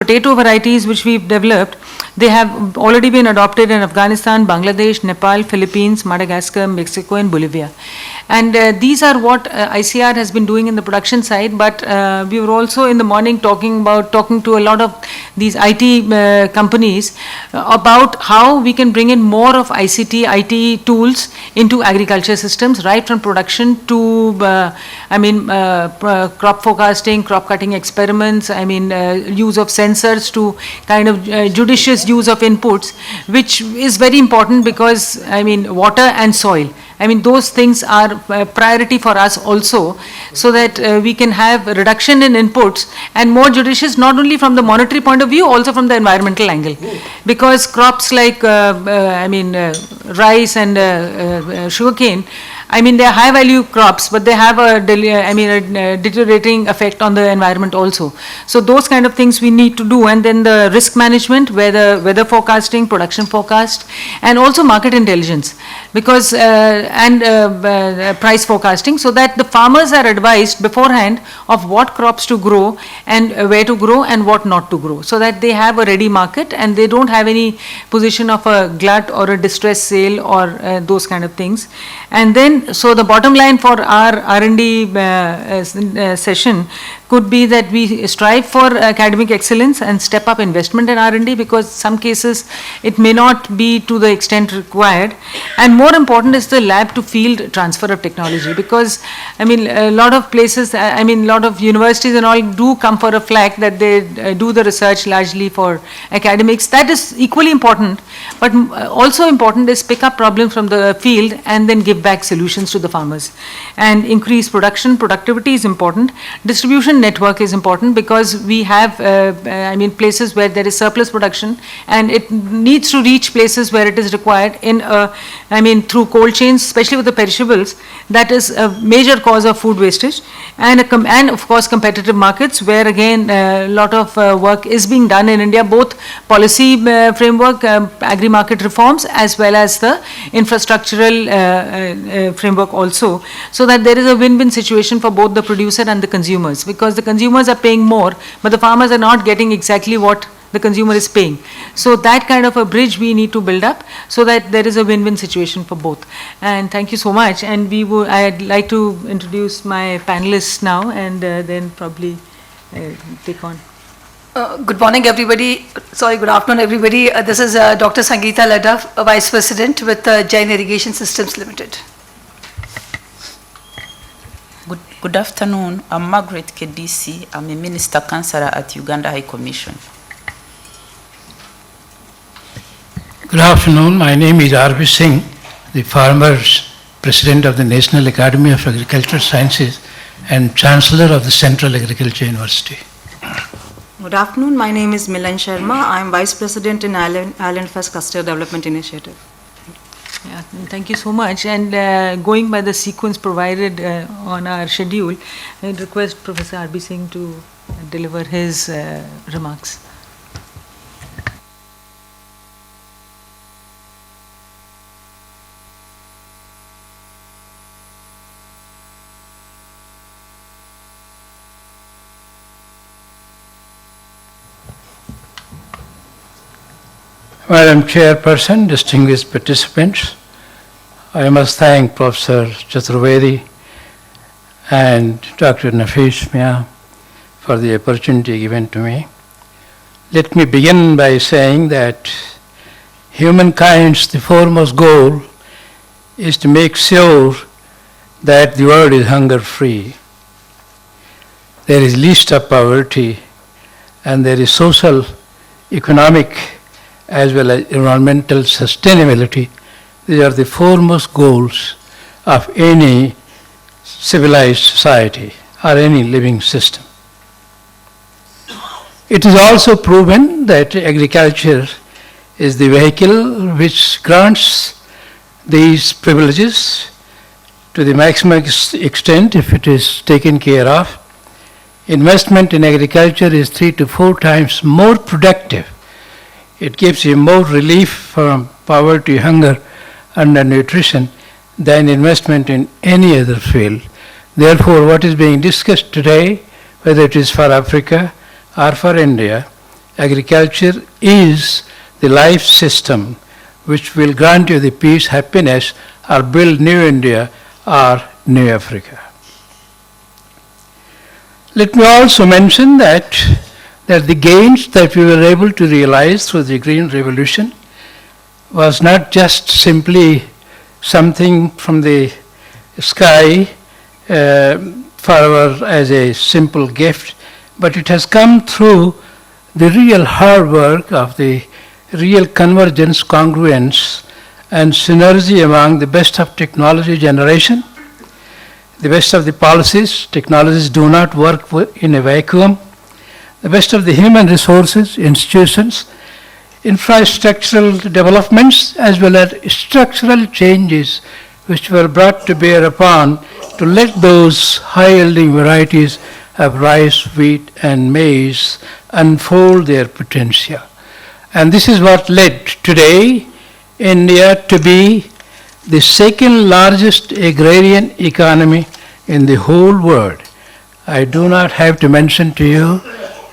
potato varieties which we've developed, they have already been adopted in Afghanistan, Bangladesh, Nepal, Philippines, Madagascar, Mexico and Bolivia. And these are what ICR has been doing in the production side, but we were also in the morning talking to a lot of these IT companies about how we can bring in more of ICT, IT tools into agriculture systems, right from production to, crop forecasting, crop cutting experiments, use of sensors to kind of judicious use of inputs, which is very important because, water and soil. Those things are priority for us also, so that we can have reduction in inputs and more judicious, not only from the monetary point of view, also from the environmental angle. Because crops like rice and sugarcane, they are high value crops, but they have a deteriorating effect on the environment also. So those kind of things we need to do. And then the risk management, weather forecasting, production forecast, and also market intelligence, because price forecasting, so that the farmers are advised beforehand of what crops to grow and where to grow and what not to grow, so that they have a ready market and they don't have any position of a glut or a distress sale or those kind of things. And then, so the bottom line for our R&D session could be that we strive for academic excellence and step up investment in R&D, because some cases it may not be to the extent required. And more important is the lab to field transfer of technology, because a lot of places, a lot of universities and all do come for a flag that they do the research largely for academics. That is equally important, but also important is pick up problems from the field and then give back solutions to the farmers. And increase production, productivity is important. Distribution network is important, because we have places where there is surplus production and it needs to reach places where it is required in through cold chains, especially with the perishables. That is a major cause of food wastage. And of course competitive markets, where again a lot of work is being done in India, both policy framework, agri-market reforms, as well as the infrastructural framework also, so that there is a win-win situation for both the producer and the consumers, because the consumers are paying more, but the farmers are not getting exactly what the consumer is paying. So that kind of a bridge we need to build up, so that there is a win-win situation for both. And thank you so much. And I'd like to introduce my panelists now, and then probably take on. Good morning, everybody. Sorry, good afternoon, everybody. This is Dr. Sangeeta Ladda, Vice President with Jain Irrigation Systems Limited. Good afternoon. I'm Margaret Kedisi. I'm a Minister Councillor at Uganda High Commission. Good afternoon. My name is R.B. Singh, the Farmers President of the National Academy of Agricultural Sciences and Chancellor of the Central Agriculture University. Good afternoon. My name is Milan Sharma. I am Vice President in Island First Cluster Development Initiative. Yeah, thank you so much. And going by the sequence provided on our schedule, I'd request Professor R.B. Singh to deliver his remarks. Madam Chairperson, distinguished participants, I must thank Professor Chaturvedi and Dr. Nafis Mia for the opportunity given to me. Let me begin by saying that humankind's the foremost goal is to make sure that the world is hunger-free. There is least of poverty, and there is social, economic, as well as environmental sustainability. These are the foremost goals of any civilized society or any living system. It is also proven that agriculture is the vehicle which grants these privileges to the maximum extent if it is taken care of. Investment in agriculture is 3 to 4 times more productive. It gives you more relief from poverty, hunger, and nutrition than investment in any other field. Therefore, what is being discussed today, whether it is for Africa or for India, agriculture is the life system which will grant you the peace, happiness, or build new India or new Africa. Let me also mention that the gains that we were able to realize through the Green Revolution was not just simply something from the sky as a simple gift, but it has come through the real hard work of the real convergence, congruence, and synergy among the best of technology generation, the best of the policies. Technologies do not work in a vacuum. The best of the human resources, institutions, infrastructural developments, as well as structural changes which were brought to bear upon to let those high-yielding varieties of rice, wheat, and maize unfold their potential. And this is what led today India to be the second largest agrarian economy in the whole world. I do not have to mention to you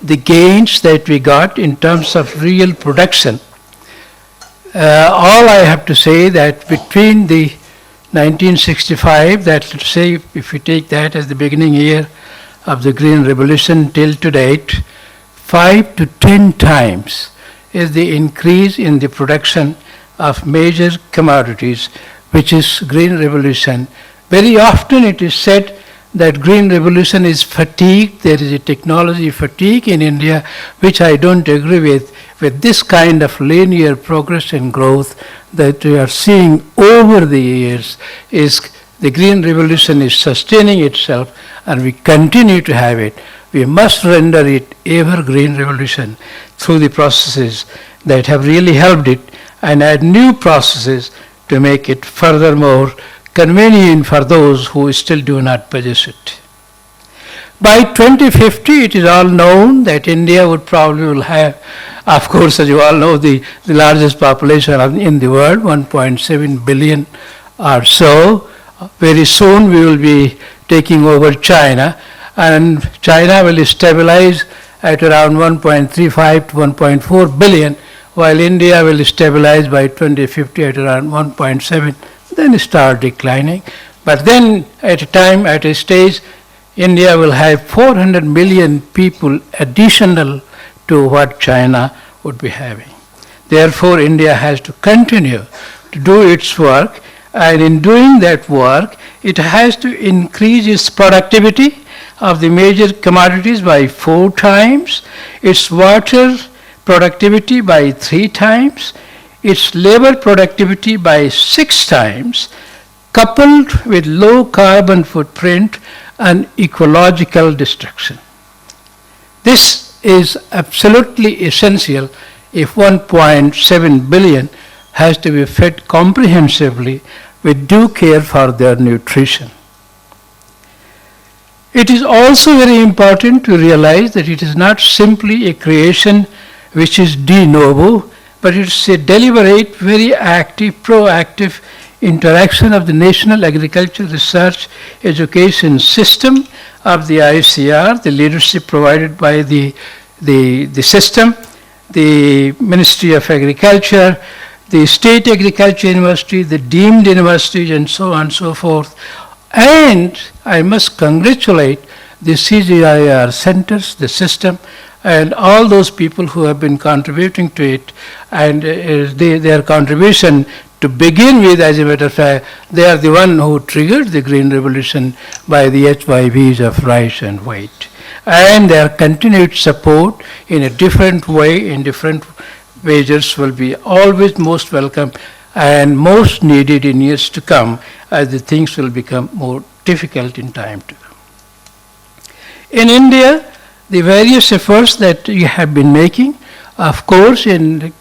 the gains that we got in terms of real production. All I have to say that between the 1965, that let's say if we take that as the beginning year of the Green Revolution till to date, 5 to 10 times is the increase in the production of major commodities, which is Green Revolution. Very often it is said that Green Revolution is fatigued, there is a technology fatigue in India, which I don't agree with. With this kind of linear progress and growth that we are seeing over the years, is the Green Revolution is sustaining itself, and we continue to have it. We must render it evergreen revolution through the processes that have really helped it, and add new processes to make it furthermore convenient for those who still do not possess it. By 2050, it is all known that India would probably will have, of course, as you all know, the largest population in the world, 1.7 billion or so. Very soon we will be taking over China, and China will stabilize at around 1.35 to 1.4 billion, while India will stabilize by 2050 at around 1.7, then start declining. But then at a stage, India will have 400 million people additional to what China would be having. Therefore, India has to continue to do its work, and in doing that work, it has to increase its productivity of the major commodities by 4 times, its water productivity by 3 times, its labor productivity by 6 times, coupled with low carbon footprint and ecological destruction. This is absolutely essential if 1.7 billion has to be fed comprehensively with due care for their nutrition. It is also very important to realize that it is not simply a creation which is de novo, but it's a deliberate, very active, proactive interaction of the National Agriculture Research Education System of the ICR, the leadership provided by the system, the Ministry of Agriculture, the State Agriculture University, the deemed universities, and so on and so forth. And I must congratulate the CGIAR centers, the system, and all those people who have been contributing to it, and their contribution to begin with, as a matter of fact, they are the one who triggered the Green Revolution by the HYVs of rice and wheat. And their continued support in a different way, in different measures, will be always most welcome and most needed in years to come, as the things will become more difficult in time to come. In India, the various efforts that you have been making, of course, in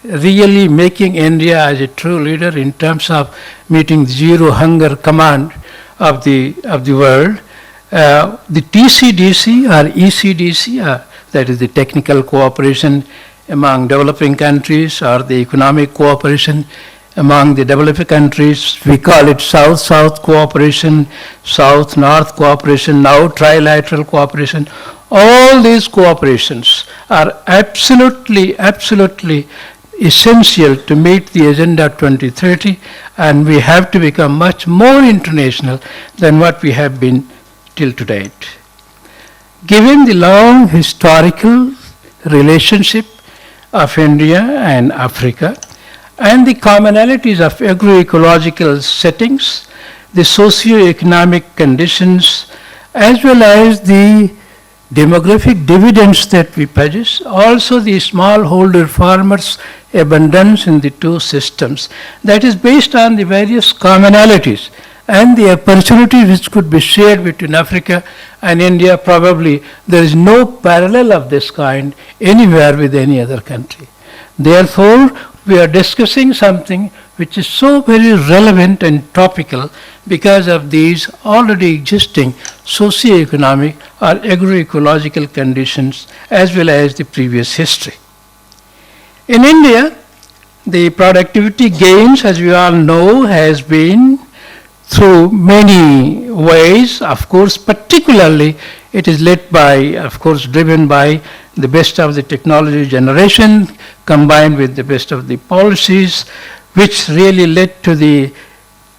really making India as a true leader in terms of meeting the zero hunger command of the world, the TCDC or ECDC, that is the technical cooperation among developing countries, or the economic cooperation among the developing countries. We call it South-South cooperation, South-North cooperation, now trilateral cooperation. All these cooperations are absolutely essential to meet the Agenda 2030, and we have to become much more international than what we have been till to date. Given the long historical relationship of India and Africa, and the commonalities of agroecological settings, the socio-economic conditions, as well as the demographic dividends that we possess, also the smallholder farmers' abundance in the two systems, that is based on the various commonalities and the opportunities which could be shared between Africa and India. Probably there is no parallel of this kind anywhere with any other country. Therefore, we are discussing something which is so very relevant and topical because of these already existing socio-economic or agroecological conditions as well as the previous history. In India, the productivity gains, as we all know, has been through many ways. Of course, particularly it is led by, of course, driven by the best of the technology generation combined with the best of the policies, which really led to the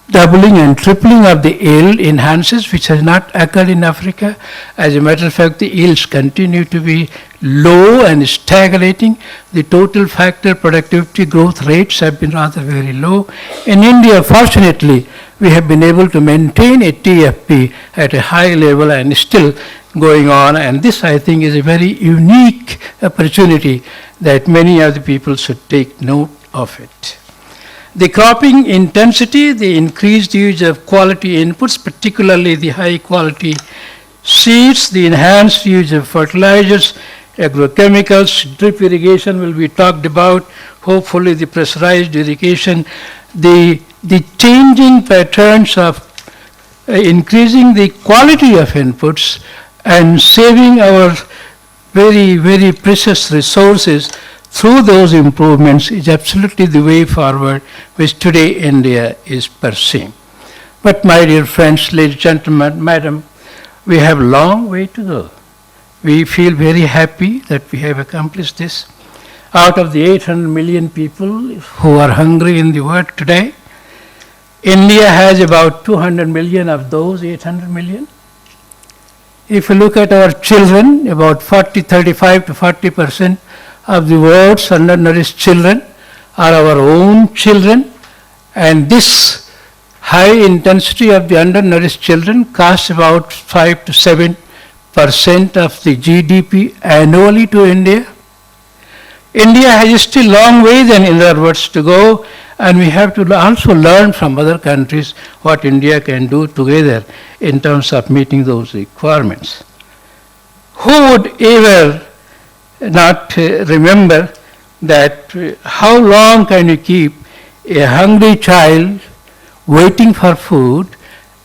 doubling and tripling of the yield enhances, which has not occurred in Africa. As a matter of fact, the yields continue to be low and stagnating. The total factor productivity growth rates have been rather very low. In India, fortunately, we have been able to maintain a TFP at a high level and still going on, and this, I think, is a very unique opportunity that many of the people should take note of it. The cropping intensity, the increased use of quality inputs, particularly the high quality seeds, the enhanced use of fertilizers, agrochemicals, drip irrigation will be talked about, hopefully the pressurized irrigation, the changing patterns of increasing the quality of inputs and saving our very precious resources through those improvements is absolutely the way forward which today India is pursuing. But my dear friends, ladies and gentlemen, madam, we have a long way to go. We feel very happy that we have accomplished this. Out of the 800 million people who are hungry in the world today, India has about 200 million of those 800 million. If you look at our children, about 35 to 40% of the world's undernourished children are our own children, and this high intensity of the undernourished children costs about 5 to 7% of the GDP annually to India. India has still long ways, in other words, to go, and we have to also learn from other countries what India can do together in terms of meeting those requirements. Who would ever not remember that how long can you keep a hungry child waiting for food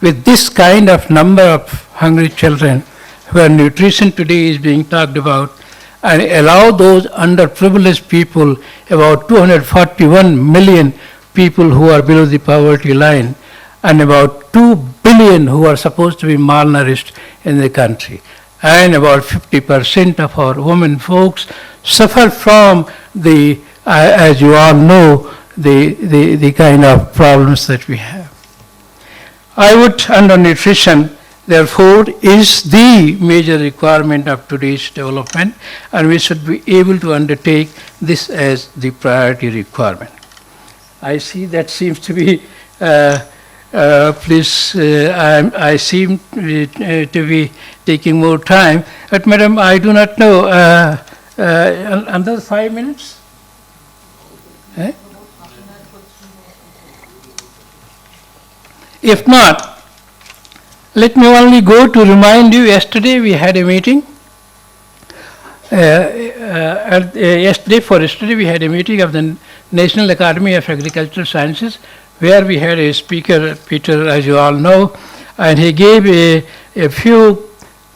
with this kind of number of hungry children where nutrition today is being talked about, and allow those underprivileged people, about 241 million people who are below the poverty line, and about 2 billion who are supposed to be malnourished in the country. And about 50% of our women folks suffer from the, as you all know, the kind of problems that we have. I would, under nutrition, therefore, is the major requirement of today's development, and we should be able to undertake this as the priority requirement. I see that seems to be, I seem to be taking more time, but madam, I do not know, another 5 minutes? Eh? If not, let me only go to remind you, yesterday we had a meeting. Yesterday we had a meeting of the National Academy of Agricultural Sciences, where we had a speaker, Peter, as you all know, and he gave a few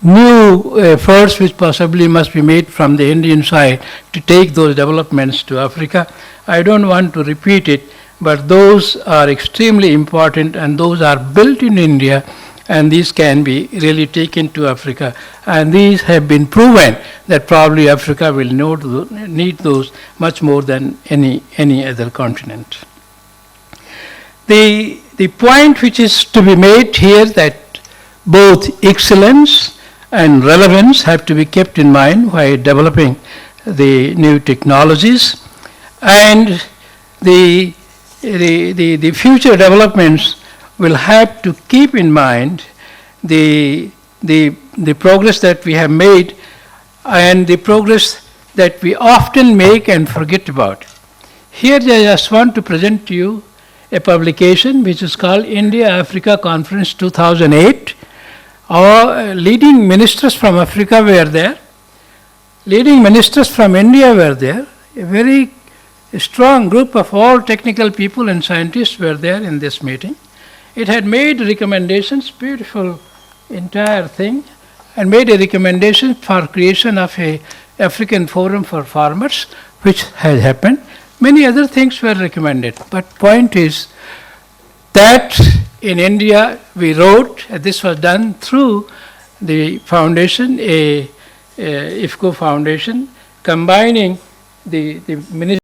new efforts which possibly must be made from the Indian side to take those developments to Africa. I don't want to repeat it, but those are extremely important, and those are built in India, and these can be really taken to Africa. And these have been proven that probably Africa will need those much more than any other continent. The point which is to be made here that both excellence and relevance have to be kept in mind while developing the new technologies, and the future developments will have to keep in mind the progress that we have made and the progress that we often make and forget about. Here I just want to present to you a publication which is called India-Africa Conference 2008. Our leading ministers from Africa were there. Leading ministers from India were there. A very strong group of all technical people and scientists were there in this meeting. It had made recommendations, beautiful entire thing, and made a recommendation for creation of a African Forum for Farmers, which has happened. Many other things were recommended, but point is that in India we wrote, this was done through the foundation, IFCO Foundation, combining the Ministry